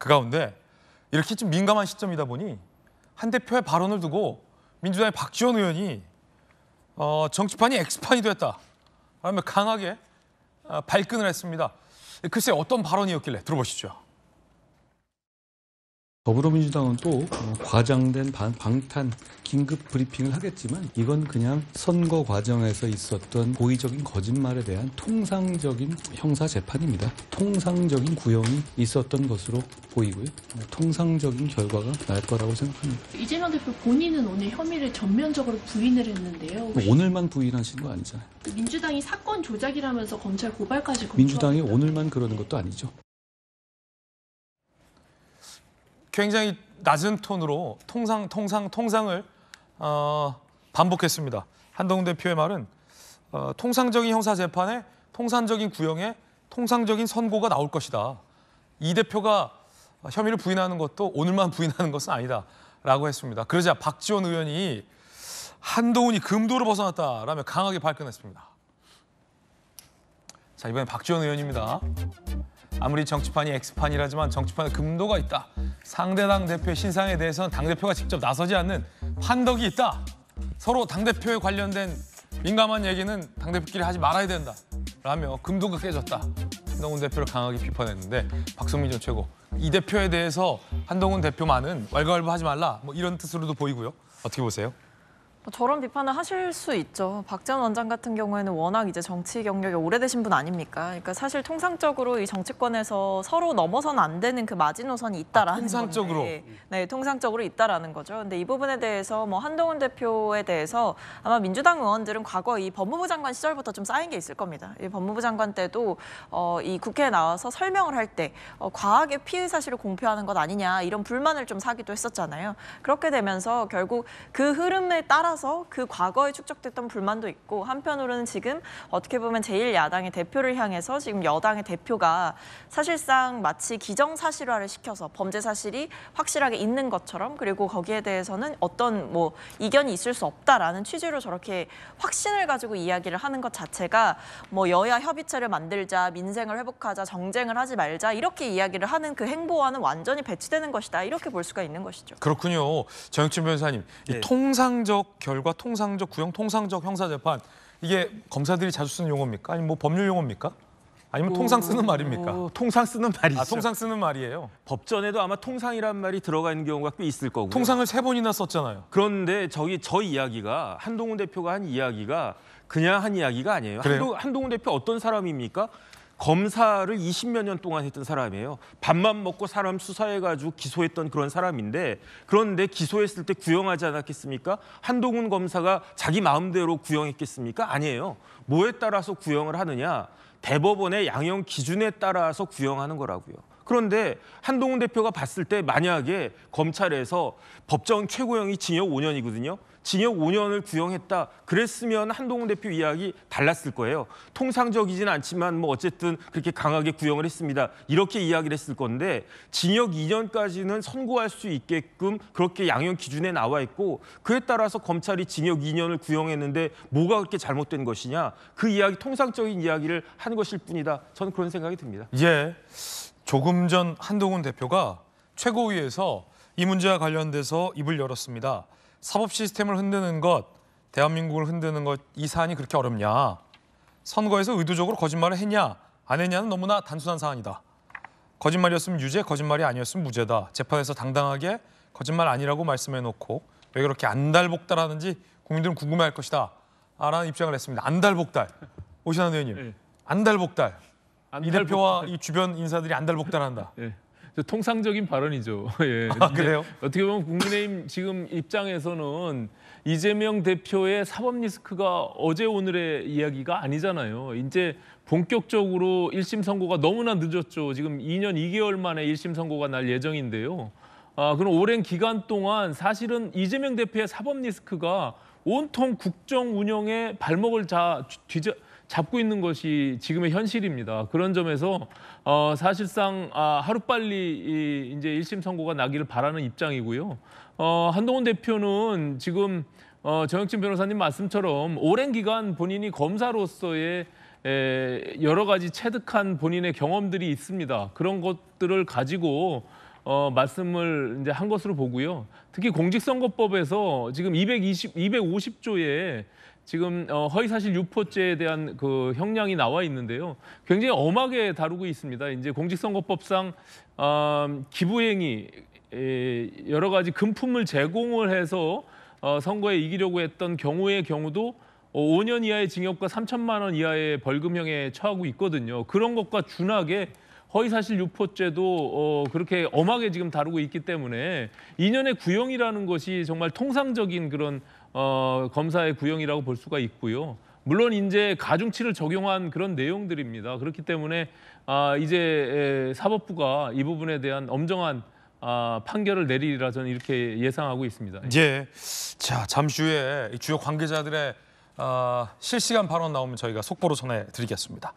그 가운데 이렇게 좀 민감한 시점이다 보니 한 대표의 발언을 두고 민주당의 박지원 의원이 정치판이 X판이 됐다 라며 강하게 발끈을 했습니다. 글쎄 어떤 발언이었길래 들어보시죠. 더불어민주당은 또 과장된 방탄 긴급 브리핑을 하겠지만 이건 그냥 선거 과정에서 있었던 고의적인 거짓말에 대한 통상적인 형사 재판입니다. 통상적인 구형이 있었던 것으로 보이고요. 통상적인 결과가 날 거라고 생각합니다. 이재명 대표 본인은 오늘 혐의를 전면적으로 부인을 했는데요. 오늘만 부인하신 거 아니잖아요. 민주당이 사건 조작이라면서 검찰 고발까지 민주당이 오늘만 그러는 것도 아니죠. 굉장히 낮은 톤으로 통상을 반복했습니다. 한동훈 대표의 말은 통상적인 형사 재판에 통상적인 구형에 통상적인 선고가 나올 것이다. 이 대표가 혐의를 부인하는 것도 오늘만 부인하는 것은 아니다라고 했습니다. 그러자 박지원 의원이 한동훈이 금도를 벗어났다라며 강하게 발끈했습니다. 자, 이번엔 박지원 의원입니다. 아무리 정치판이 X판이라지만 정치판에 금도가 있다. 상대당 대표의 신상에 대해서는 당대표가 직접 나서지 않는 판덕이 있다. 서로 당대표에 관련된 민감한 얘기는 당대표끼리 하지 말아야 된다. 라며 금도가 깨졌다. 한동훈 대표를 강하게 비판했는데 박성민 전 최고. 이 대표에 대해서 한동훈 대표만은 왈가왈부하지 말라. 뭐 이런 뜻으로도 보이고요. 어떻게 보세요? 저런 비판을 하실 수 있죠. 박지원 원장 같은 경우에는 워낙 이제 정치 경력이 오래되신 분 아닙니까? 그러니까 사실 통상적으로 이 정치권에서 서로 넘어서는 안 되는 그 마지노선이 있다라는 통상적으로. 건데, 네, 통상적으로 있다라는 거죠. 근데 이 부분에 대해서 뭐 한동훈 대표에 대해서 아마 민주당 의원들은 과거 이 법무부 장관 시절부터 좀 쌓인 게 있을 겁니다. 이 법무부 장관 때도 이 국회에 나와서 설명을 할 때 과하게 피의 사실을 공표하는 것 아니냐 이런 불만을 좀 사기도 했었잖아요. 그렇게 되면서 결국 그 흐름에 따라 그 과거에 축적됐던 불만도 있고 한편으로는 지금 어떻게 보면 제1야당의 대표를 향해서 지금 여당의 대표가 사실상 마치 기정사실화를 시켜서 범죄 사실이 확실하게 있는 것처럼 그리고 거기에 대해서는 어떤 뭐 이견이 있을 수 없다라는 취지로 저렇게 확신을 가지고 이야기를 하는 것 자체가 뭐 여야 협의체를 만들자, 민생을 회복하자, 정쟁을 하지 말자 이렇게 이야기를 하는 그 행보와는 완전히 배치되는 것이다. 이렇게 볼 수가 있는 것이죠. 그렇군요. 정혁진 변호사님, 이 통상적 결과, 통상적 구형, 통상적 형사재판 이게 검사들이 자주 쓰는 용어입니까? 아니면 뭐 법률 용어입니까? 아니면 통상 쓰는 말입니까? 통상 쓰는 말이죠. 통상 쓰는 말이에요. 법전에도 아마 통상이란 말이 들어가 있는 경우가 꽤 있을 거고요. 통상을 3번이나 썼잖아요. 그런데 저 이야기가 한동훈 대표가 한 이야기가 그냥 한 이야기가 아니에요. 한동훈 대표 어떤 사람입니까? 검사를 20몇 년 동안 했던 사람이에요. 밥만 먹고 사람 수사해가지고 기소했던 그런 사람인데 그런데 기소했을 때 구형하지 않았겠습니까? 한동훈 검사가 자기 마음대로 구형했겠습니까? 아니에요. 뭐에 따라서 구형을 하느냐? 대법원의 양형 기준에 따라서 구형하는 거라고요. 그런데 한동훈 대표가 봤을 때 만약에 검찰에서 법정 최고형이 징역 5년이거든요. 징역 5년을 구형했다. 그랬으면 한동훈 대표 이야기 달랐을 거예요. 통상적이진 않지만 뭐 어쨌든 그렇게 강하게 구형을 했습니다. 이렇게 이야기를 했을 건데 징역 2년까지는 선고할 수 있게끔 그렇게 양형 기준에 나와 있고 그에 따라서 검찰이 징역 2년을 구형했는데 뭐가 그렇게 잘못된 것이냐. 그 이야기 통상적인 이야기를 한 것일 뿐이다. 저는 그런 생각이 듭니다. 예, 조금 전 한동훈 대표가 최고위에서 이 문제와 관련돼서 입을 열었습니다. 사법 시스템을 흔드는 것, 대한민국을 흔드는 것, 이 사안이 그렇게 어렵냐? 선거에서 의도적으로 거짓말을 했냐, 안 했냐는 너무나 단순한 사안이다. 거짓말이었으면 유죄, 거짓말이 아니었으면 무죄다. 재판에서 당당하게 거짓말 아니라고 말씀해놓고 왜 그렇게 안달복달하는지 국민들은 궁금해할 것이다. 라는 입장을 했습니다. 안달복달. 오신환 의원님, 네. 안달복달. 이 대표와 이 주변 인사들이 안달복달한다. 네. 통상적인 발언이죠. 예. 그래요? 어떻게 보면 국민의힘 지금 입장에서는 이재명 대표의 사법 리스크가 어제 오늘의 이야기가 아니잖아요. 이제 본격적으로 1심 선고가 너무나 늦었죠. 지금 2년 2개월 만에 1심 선고가 날 예정인데요. 그럼 오랜 기간 동안 사실은 이재명 대표의 사법 리스크가 온통 국정 운영의 발목을 잡고 있는 것이 지금의 현실입니다. 그런 점에서 사실상 하루빨리 이제 1심 선고가 나기를 바라는 입장이고요. 한동훈 대표는 지금 정혁진 변호사님 말씀처럼 오랜 기간 본인이 검사로서의 여러 가지 체득한 본인의 경험들이 있습니다. 그런 것들을 가지고 말씀을 이제 한 것으로 보고요. 특히 공직선거법에서 지금 250조에 지금 허위사실 유포죄에 대한 그 형량이 나와 있는데요. 굉장히 엄하게 다루고 있습니다. 이제 공직선거법상 기부행위, 여러 가지 금품을 제공을 해서 선거에 이기려고 했던 경우의 경우도 5년 이하의 징역과 3천만 원 이하의 벌금형에 처하고 있거든요. 그런 것과 준하게 허위사실 유포죄도 그렇게 엄하게 지금 다루고 있기 때문에 2년의 구형이라는 것이 정말 통상적인 그런 검사의 구형이라고 볼 수가 있고요. 물론 이제 가중치를 적용한 그런 내용들입니다. 그렇기 때문에 이제 사법부가 이 부분에 대한 엄정한 판결을 내리리라 저는 이렇게 예상하고 있습니다. 예. 자, 잠시 후에 이 주요 관계자들의 실시간 발언 나오면 저희가 속보로 전해드리겠습니다.